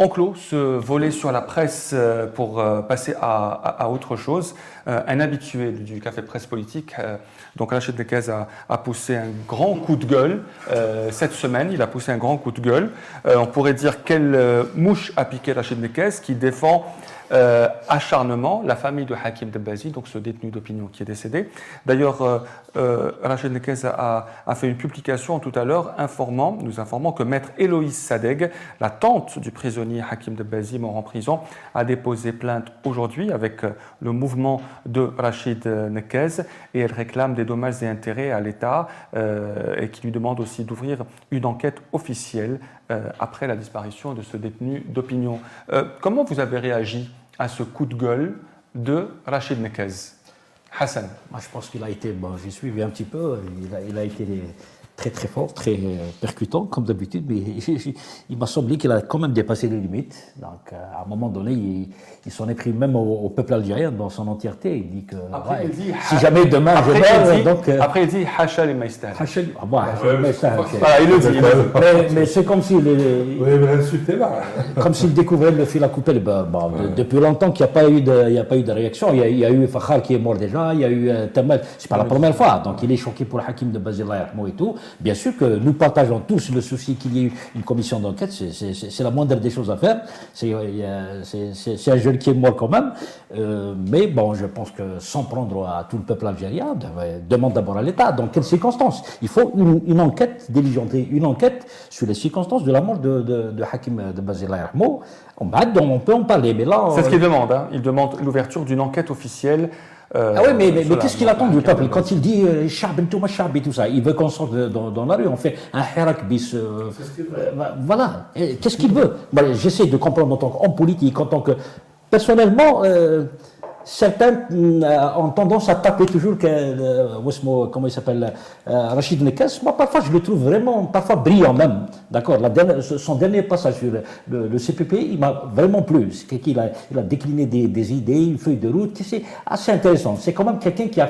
On clôt ce volet sur la presse pour passer à autre chose. Un habitué du Café Presse Politique, donc Rachid Nekez a poussé un grand coup de gueule cette semaine. Il a poussé un grand coup de gueule. On pourrait dire quelle mouche a piqué Rachid Nekez qui défend acharnement la famille de Hakim Dabazi, donc ce détenu d'opinion qui est décédé. D'ailleurs, Rachid Nekez a fait une publication tout à l'heure nous informant que maître Héloïse Sadeg, la tante du prisonnier Hakim Dabazi mort en prison, a déposé plainte aujourd'hui avec le mouvement de Rachid Nekez et elle réclame des dommages et intérêts à l'État et qui lui demande aussi d'ouvrir une enquête officielle après la disparition de ce détenu d'opinion. Comment vous avez réagi à ce coup de gueule de Rachid Nekez? Hassan. Moi, je pense qu'il a été, bon, j'ai suivi un petit peu, il a été très très fort, très percutant comme d'habitude, mais il m'a semblé qu'il a quand même dépassé les limites. Donc à un moment donné, il s'en est pris même au peuple algérien dans son entièreté. Il dit que après, il dit, si jamais demain je meurs, donc... Après il dit Hacha les Maïstan. Il le dit. Mais c'est comme s'il... Comme s'il découvrait le fil à couper. Depuis longtemps qu'il n'y a pas eu de réaction. Il y a eu Fakhar qui est mort déjà, il y a eu Tamal. C'est pas la première fois. Donc il est choqué pour Hakim Dabazi et tout. Bien sûr que nous partageons tous le souci qu'il y ait une commission d'enquête, c'est la moindre des choses à faire. C'est un jeune qui est mort quand même. Mais bon, je pense que sans prendre à tout le peuple algérien, demande d'abord à l'État. Dans quelles circonstances? Il faut une enquête diligentée, une enquête sur les circonstances de la mort de Hakim Dabazi. On peut en parler, mais là... C'est ce qu'il demande. Hein. Il demande l'ouverture d'une enquête officielle. Ah oui, mais qu'est-ce qu'il attend du peuple quand il dit Shab et tout ça? Il veut qu'on sorte dans la rue, on fait un hirak bis. Voilà. Qu'est-ce qu'il veut? J'essaie de comprendre en tant qu'homme politique, en tant que. Personnellement, certains ont tendance à taper toujours comment il s'appelle, Rachid Nekez. Moi, parfois, je le trouve vraiment, parfois brillant même. D'accord. Son dernier passage sur le CPP, il m'a vraiment plu. C'est qu'il a décliné des idées, une feuille de route. C'est assez intéressant. C'est quand même quelqu'un qui a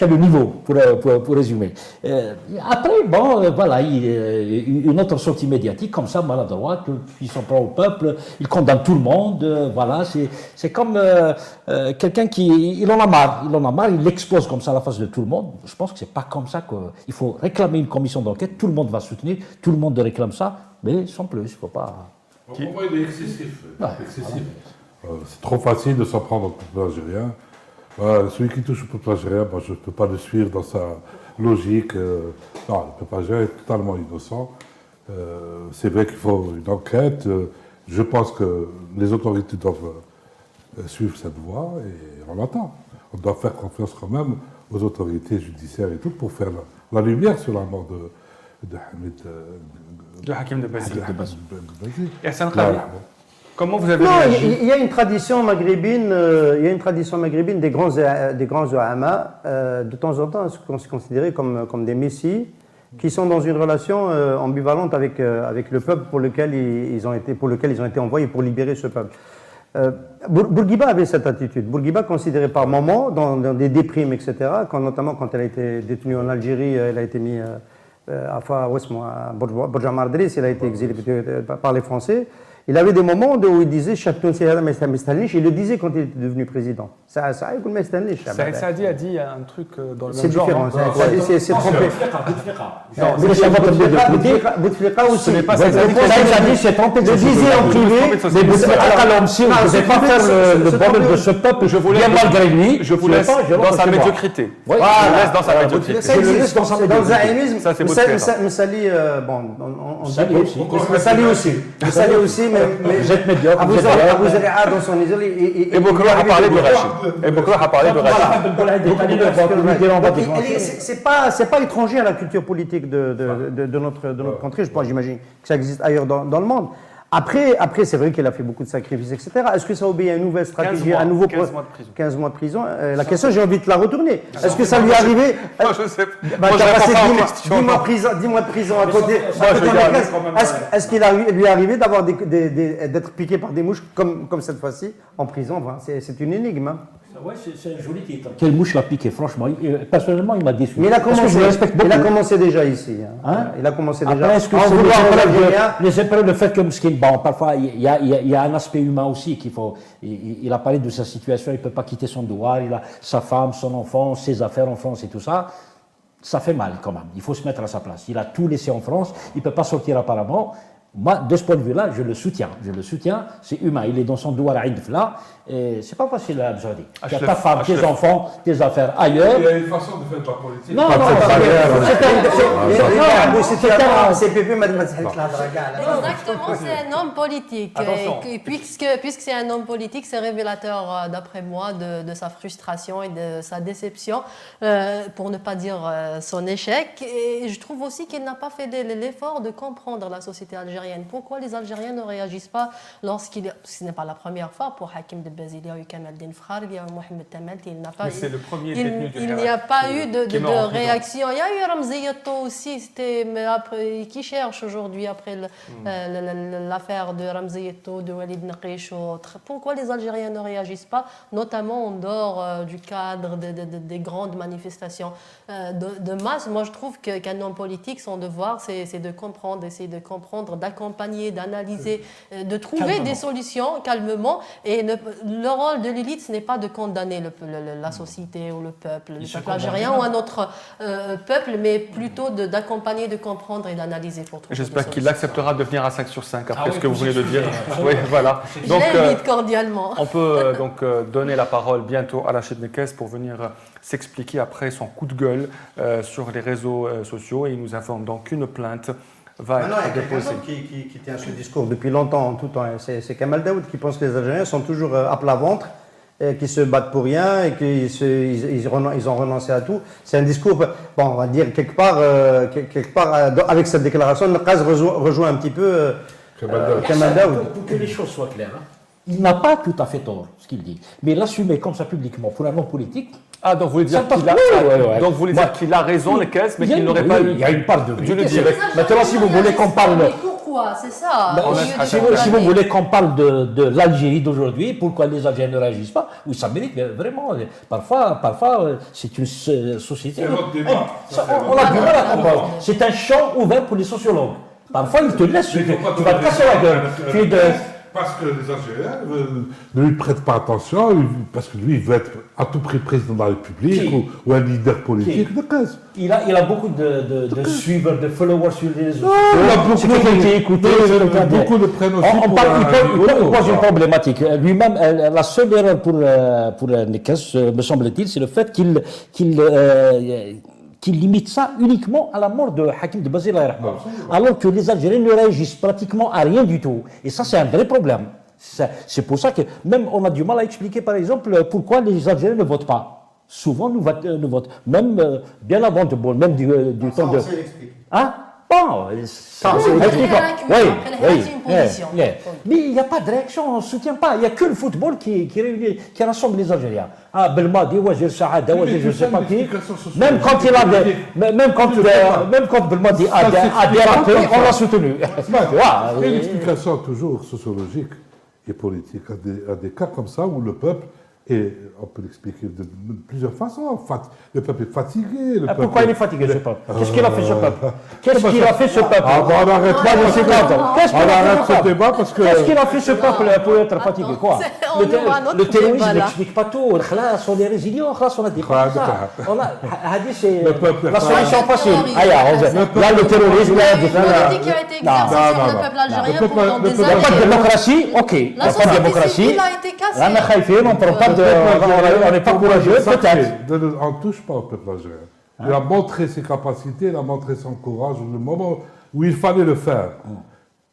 du niveau, pour résumer. Après, bon, voilà, une autre sortie médiatique comme ça, maladroite, puis il s'en prend au peuple, il condamne tout le monde. Voilà, c'est comme quelqu'un il en a marre, il l'expose comme ça à la face de tout le monde. Je pense que c'est pas comme ça qu'il faut réclamer une commission d'enquête, tout le monde va soutenir, tout le monde réclame ça, mais sans plus, il faut pas... Pour moi, il est excessif. C'est trop facile de s'en prendre au peuple algérien. Celui qui touche au peuple algérien, je ne peux pas le suivre dans sa logique. Non, le peuple algérien est totalement innocent. C'est vrai qu'il faut une enquête. Je pense que les autorités doivent suivre cette voie et on attend. On doit faire confiance quand même aux autorités judiciaires et tout pour faire la lumière sur la mort de Hakim Dabazi. Et Hassan, comment vous avez réagi? Il y a une tradition maghrébine, des grands ouamas, de temps en temps considérés comme des messies, qui sont dans une relation ambivalente avec le peuple pour lequel ils ont été envoyés pour libérer ce peuple. Bourguiba avait cette attitude. Bourguiba considérait par moments, dans des déprimes, etc., notamment quand elle a été détenue en Algérie, elle a été mise à Borja Mardris, elle a été exilée par les Français. Il avait des moments où il disait il le disait quand il était devenu président. Saïd Saadi a dit un truc dans le même genre. C'est différent. C'est trompé. Bouteflika aussi. Saïd s'est trompé. Je disais en privé, mais Bouteflika aussi, on ne devait pas faire le bordel de ce peuple. Bien malgré lui. Je vous laisse dans sa médiocrité. Je vous laisse dans sa médiocrité. Je le laisse dans sa médiocrité. Dans le zaïmisme, ça c'est Bouteflika. Msali, on salue aussi. Mais vous êtes médiocre. Abou Zaria dans son isole. Et Boukra a parlé de Rachid. C'est pas étranger à la culture politique de notre contrée. J'imagine que ça existe ailleurs dans le monde. Après c'est vrai qu'elle a fait beaucoup de sacrifices, etc. Est-ce que ça obéit à une nouvelle stratégie, 15 mois de prison. La question, j'ai envie de la retourner. Est-ce que ça lui est arrivé? Moi, je sais pas. Tu as passé 10 mois de prison à côté. Est-ce qu'il lui est arrivé d'être piqué par des mouches comme cette fois-ci en prison? C'est une énigme. Ouais, c'est un joli titre. Quelle mouche l'a piqué, franchement. Personnellement, il m'a déçu. Mais il a commencé déjà ici. Hein. Il a commencé déjà. Après, est-ce que c'est le fait que Mskin, bon, parfois, il y a un aspect humain aussi qu'il faut. Il a parlé de sa situation, il ne peut pas quitter son douar, il a sa femme, son enfant, ses affaires en France et tout ça. Ça fait mal quand même. Il faut se mettre à sa place. Il a tout laissé en France, il ne peut pas sortir apparemment. Moi, de ce point de vue-là, je le soutiens. C'est humain. Il est dans son douar à Indfla. Et c'est pas facile à Abzadi. Tu as ta femme, tes enfants, tes affaires ailleurs. Il y a une façon de faire de la politique. Non, exactement, c'est un homme politique. Et puisque c'est un homme politique, c'est révélateur, d'après moi, de sa frustration et de sa déception, pour ne pas dire son échec. Et je trouve aussi qu'il n'a pas fait l'effort de comprendre la société algérienne. Pourquoi les Algériens ne réagissent pas ce n'est pas la première fois pour Hakim de Bazil, il y a eu Kamaldin Frar, il y a eu Mohamed Tamalti, c'est le premier détenu du il n'y a pas eu de réaction. Il y a eu Ramzi Yato aussi, qui cherche aujourd'hui après l'affaire de Ramzi Yato, de Walid Naqish. Pourquoi les Algériens ne réagissent pas, notamment en dehors du cadre des grandes manifestations de masse? Moi, je trouve qu'un homme politique, son devoir, c'est de comprendre, d'essayer de comprendre, d'accompagner, d'analyser, de trouver des solutions calmement. Et le rôle de l'élite, ce n'est pas de condamner la société ou le peuple algérien ou un autre peuple, mais plutôt d'accompagner, de comprendre et d'analyser pour trouver. J'espère qu'il acceptera de venir à 5 sur 5 après ce que vous venez de dire. Oui, voilà. Donc, je l'invite cordialement. On peut donc donner la parole bientôt à Rachid Nekez pour venir s'expliquer après son coup de gueule sur les réseaux sociaux, et il nous informe donc qu'une plainte va être déposée. Qui tient ce discours depuis longtemps, tout le temps, c'est Kamal Daoud qui pense que les Algériens sont toujours à plat ventre, qui se battent pour rien et qu'ils ont renoncé à tout. C'est un discours, bon, on va dire quelque part avec cette déclaration, Nekez rejoint un petit peu Kamal Daoud. Pour que les choses soient claires, il n'a pas tout à fait tort, ce qu'il dit, mais l'assumer comme ça publiquement pour un homme politique. Ah, donc vous voulez dire qu'il a raison, les caisses, mais qu'il n'aurait pas eu. Il y a une part de vérité. Maintenant, si vous voulez qu'on parle. Mais pourquoi? C'est ça. Si vous voulez qu'on parle de l'Algérie d'aujourd'hui, pourquoi les Algériens ne réagissent pas? Oui, ça mérite vraiment. Parfois, c'est une société. C'est notre débat. On a du mal à comprendre. C'est un champ ouvert pour les sociologues. Parfois, ils te laissent. Tu vas te casser la gueule. Parce que les Algériens ne lui prêtent pas attention, parce que lui, il veut être à tout prix président de la République ou un leader politique de 15. Il a beaucoup de suiveurs, de followers sur les réseaux sociaux. Il a beaucoup de prénoms aussi. Il pose une problématique. Lui-même, la seule erreur pour Nekez, me semble-t-il, c'est le fait qu'il limite ça uniquement à la mort de Hakim de Bazil, alors que les Algériens ne réagissent pratiquement à rien du tout. Et ça, c'est un vrai problème. C'est pour ça que même on a du mal à expliquer, par exemple, pourquoi les Algériens ne votent pas. Souvent, nous votons, même bien avant de même du temps de... Hein? Bon, mais il n'y a pas de réaction, on ne soutient pas. Il n'y a que le football qui rassemble les Algériens. Ah, Belmadi, Wajir Saad, Wajir, je ne sais pas qui. Même quand Belmadi a dérapé, on l'a soutenu. Il y a une explication toujours sociologique et politique à des cas comme ça où le peuple. Et on peut l'expliquer de plusieurs façons. Le peuple est fatigué. Pourquoi il est fatigué, ce peuple? Qu'est-ce qu'il a fait, ce peuple? On arrête ce débat parce que... Qu'est-ce qu'il a fait, ce peuple, pour être fatigué? Quoi? Le terrorisme n'explique pas tout. On est résilient, on a des la solution facile. Là, le terrorisme... La politique qui a été exercée sur le peuple algérien pendant des années. Il n'y a pas de démocratie, ok. Il n'y a pas de démocratie. La société civile a été cassée. On ne prend pas on n'est pas courageux, peut-être. On ne touche pas au peuple algérien. Il a montré ses capacités, il a montré son courage au moment où il fallait le faire.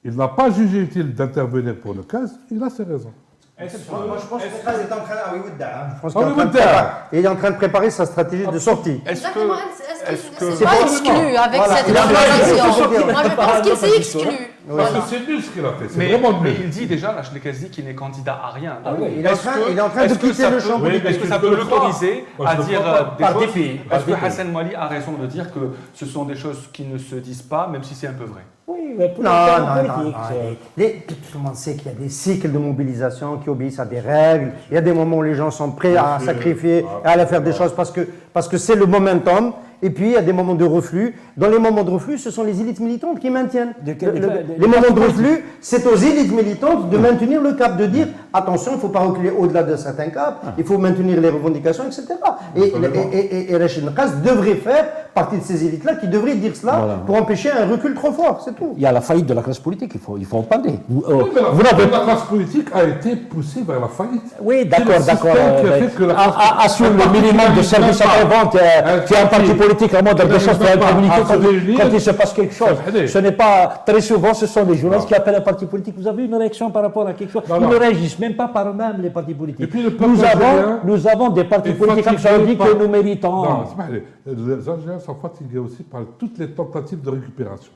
Il n'a pas jugé utile d'intervenir pour le 15, il a ses raisons. Moi, je pense qu'il est en train de préparer sa stratégie de sortie. Exactement. Est-ce qu'il n'est pas exclu avec cette déclaration? Moi, je pense qu'il s'est exclu. Parce que c'est nul ce qu'il a fait, c'est Mais vraiment mais nul. il dit déjà, Lachnekezzi, qu'il n'est candidat à rien. Ah oui, il est en train de est-ce que quitter ça le peut- champ oui, politique. Est-ce que ça Je peut le crois. l'autoriser Moi, je à le dire crois pas. des Par choses dépit, Parce par que dépit. Hassan Mali a raison de dire que ce sont des choses qui ne se disent pas, même si c'est un peu vrai. Oui, mais pour Non, les non, non, politiques, non. c'est- Tout le monde sait qu'il y a des cycles de mobilisation qui obéissent à des règles. Il y a des moments où les gens sont prêts à sacrifier et à aller faire des choses parce que c'est le momentum. Et puis, il y a des moments de reflux. Dans les moments de reflux, ce sont les élites militantes qui maintiennent. Les moments de reflux, c'est aux élites militantes de maintenir le cap, de dire attention, il ne faut pas reculer au-delà d'un certain cap, il faut maintenir les revendications, etc. Et Rachid Naqas devrait faire partie de ces élites-là qui devraient dire cela Voilà. pour empêcher un recul trop fort, c'est tout. Il y a la faillite de la classe politique, il faut en parler. Oui, mais Vous n'avez la classe politique a été poussée vers la faillite. Oui, C'est le d'accord. système qui a fait que la classe Assure le politique minimum de service après-vente. Tu as un parti politique, à moins de choses pour communiquer quand il se passe quelque chose. Ce n'est pas, très souvent, ce sont les journalistes qui appellent un parti politique. Vous avez une réaction par rapport à quelque chose. Non, Ils non. ne réagissent même pas par eux-mêmes, les partis politiques. Et puis le peuple algérien Nous avons des partis est politiques comme ça, on dit fatigué que par- nous méritons. Non, les Algériens sont fatigués aussi par toutes les tentatives de récupération.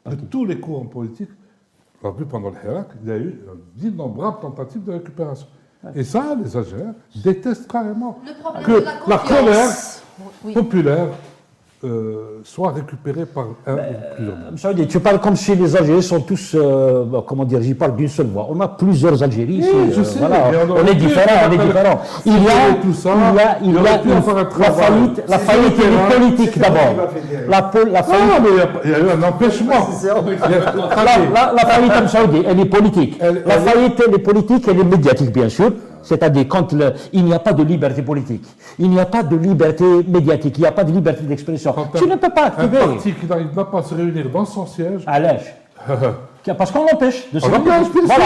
De tous les courants politiques, on l'a vu pendant le Hirak, il y a eu d'innombrables tentatives de récupération. Et ça, les Algériens détestent carrément Le problème que de la confiance. colère Oui. populaire soit récupérée par un ou plusieurs. Saoudi, tu parles comme si les Algériens sont tous, comment dire, j'y parle d'une seule voix. On a plusieurs Algéries ici. Oui, je sais, voilà. mais On est différents, on est différents. Il y a, tout ça, il y a il aurait pu en faire un la travail. la faillite est politique d'abord. La Non, faillite, mais il y a eu un empêchement. la faillite en Saoudi, elle est politique. La faillite, elle est politique, elle est médiatique, bien sûr. C'est-à-dire quand il n'y a pas de liberté politique, il n'y a pas de liberté médiatique, il n'y a pas de liberté d'expression. Quand Tu ne peux pas un activer. parti qui n'arrive pas à se réunir dans son siège, À l'âge. Parce qu'on l'empêche de se On l'empêche, bien sûr.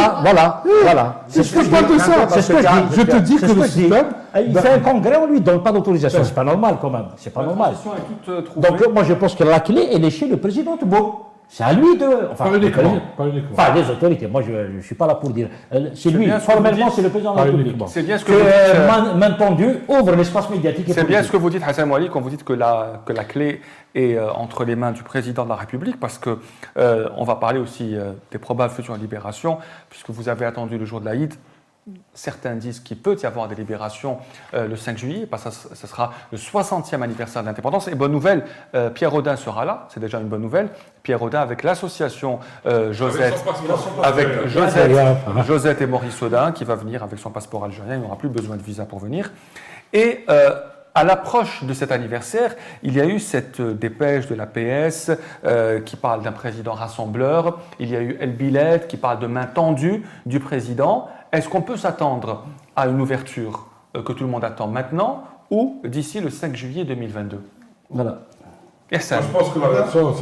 Voilà. c'est ce que je parle de ça. C'est ce que je dis. Je te dis C'est que ce le je dis. système. Il fait un congrès, on lui donne pas d'autorisation. C'est pas normal quand même. C'est pas normal. La transition est toute trouvée. Donc moi je pense que la clé, elle est chez le président Tebboune. C'est à lui de. Pas uniquement. Pas uniquement. Enfin, les autorités. Moi, je ne suis pas là pour dire. C'est lui. bien ce que vous Formellement, dites. c'est le président de Pas la République. uniquement. C'est bien ce que Que vous dites. main tendue ouvre l'espace médiatique et C'est bien ce politique. que vous dites, Hassan Mouali, quand vous dites que la clé est entre les mains du président de la République, parce que on va parler aussi des probables futures libérations, puisque vous avez attendu le jour de l'Aïd. Certains disent qu'il peut y avoir des libérations le 5 juillet, parce que ce sera le 60e anniversaire de l'indépendance. Et bonne nouvelle, Pierre Rodin sera là, c'est déjà une bonne nouvelle. Pierre Rodin avec l'association Josette, avec Josette et Maurice Audin, qui va venir avec son passeport algérien, il n'aura plus besoin de visa pour venir. Et à l'approche de cet anniversaire, il y a eu cette dépêche de la PS qui parle d'un président rassembleur. Il y a eu El Biled qui parle de main tendue du président. Est-ce qu'on peut s'attendre à une ouverture que tout le monde attend maintenant ou d'ici le 5 juillet 2022 Voilà. Et ça, Je pense que la réaction